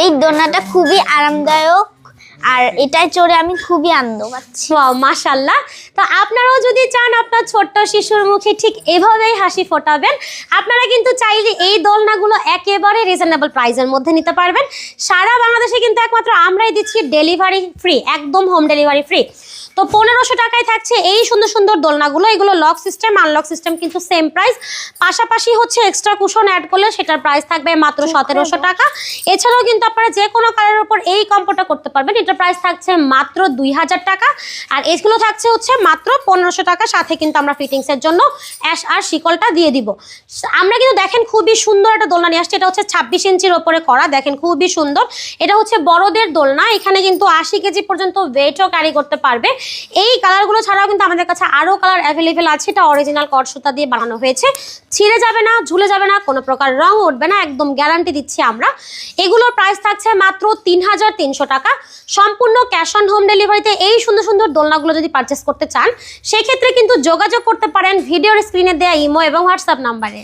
এই দোলনাটা খুবই আরামদায়ক আর এটায় চড়ে আমি খুবই আনন্দ পাচ্ছি। ওয়াও মাশাআল্লাহ। তো আপনারাও যদি চান আপনার ছোট্ট শিশুর মুখে ঠিক এভাবেই হাসি ফোটাবেন, আপনারা কিন্তু চাইলে এই দোলনাগুলো একেবারে রিজনেবল প্রাইসের মধ্যে নিতে পারবেন। সারা বাংলাদেশে কিন্তু একমাত্র আমরাই দিচ্ছি ডেলিভারি ফ্রি, একদম হোম ডেলিভারি ফ্রি। তো 1500 টাকায় থাকছে এই সুন্দর সুন্দর দোলনাগুলো। এগুলো লক সিস্টেম, আনলক সিস্টেম কিন্তু সেম প্রাইস, পাশাপাশি হচ্ছে এক্সট্রা কুশন অ্যাড করলে সেটার প্রাইস থাকবে মাত্র 1700 টাকা। এছাড়াও কিন্তু আপনারা যে কোনো কালারের উপর এই কম্বোটা করতে পারবেন, এটার প্রাইস থাকছে মাত্র 2000 টাকা। আর এগুলো থাকছে হচ্ছে মাত্র 1500 টাকা, সাথে কিন্তু আমরা ফিটিংসের জন্য অ্যাশ আর শিকলটা দিয়ে দিব। আমরা কিন্তু দেখেন খুবই সুন্দর একটা দোলনা নিয়ে আসছি, এটা হচ্ছে 26 ইঞ্চির ওপরে করা, দেখেন খুবই সুন্দর। এটা হচ্ছে বড়দের দোলনা, এখানে কিন্তু 80 কেজি পর্যন্ত ওয়েটও ক্যারি করতে পারবে। এই কালারগুলো ছাড়াও কিন্তু আমাদের কাছে আরও কালার অ্যাভেলেবেল আছে। এটা অরিজিনাল কট সুতা দিয়ে বানানো হয়েছে, ছিঁড়ে যাবে না, ঝুলে যাবে না, কোনো প্রকার রং উঠবে না, একদম গ্যারান্টি দিচ্ছি আমরা। এগুলোর প্রাইস থাকছে মাত্র 3300 টাকা, সম্পূর্ণ ক্যাশ অন হোম ডেলিভারিতে। এই সুন্দর সুন্দর দোলনাগুলো যদি পারচেস করতে চান সেক্ষেত্রে কিন্তু যোগাযোগ করতে পারেন ভিডিওর স্ক্রিনে দেওয়া ইমো এবং হোয়াটসঅ্যাপ নাম্বারে।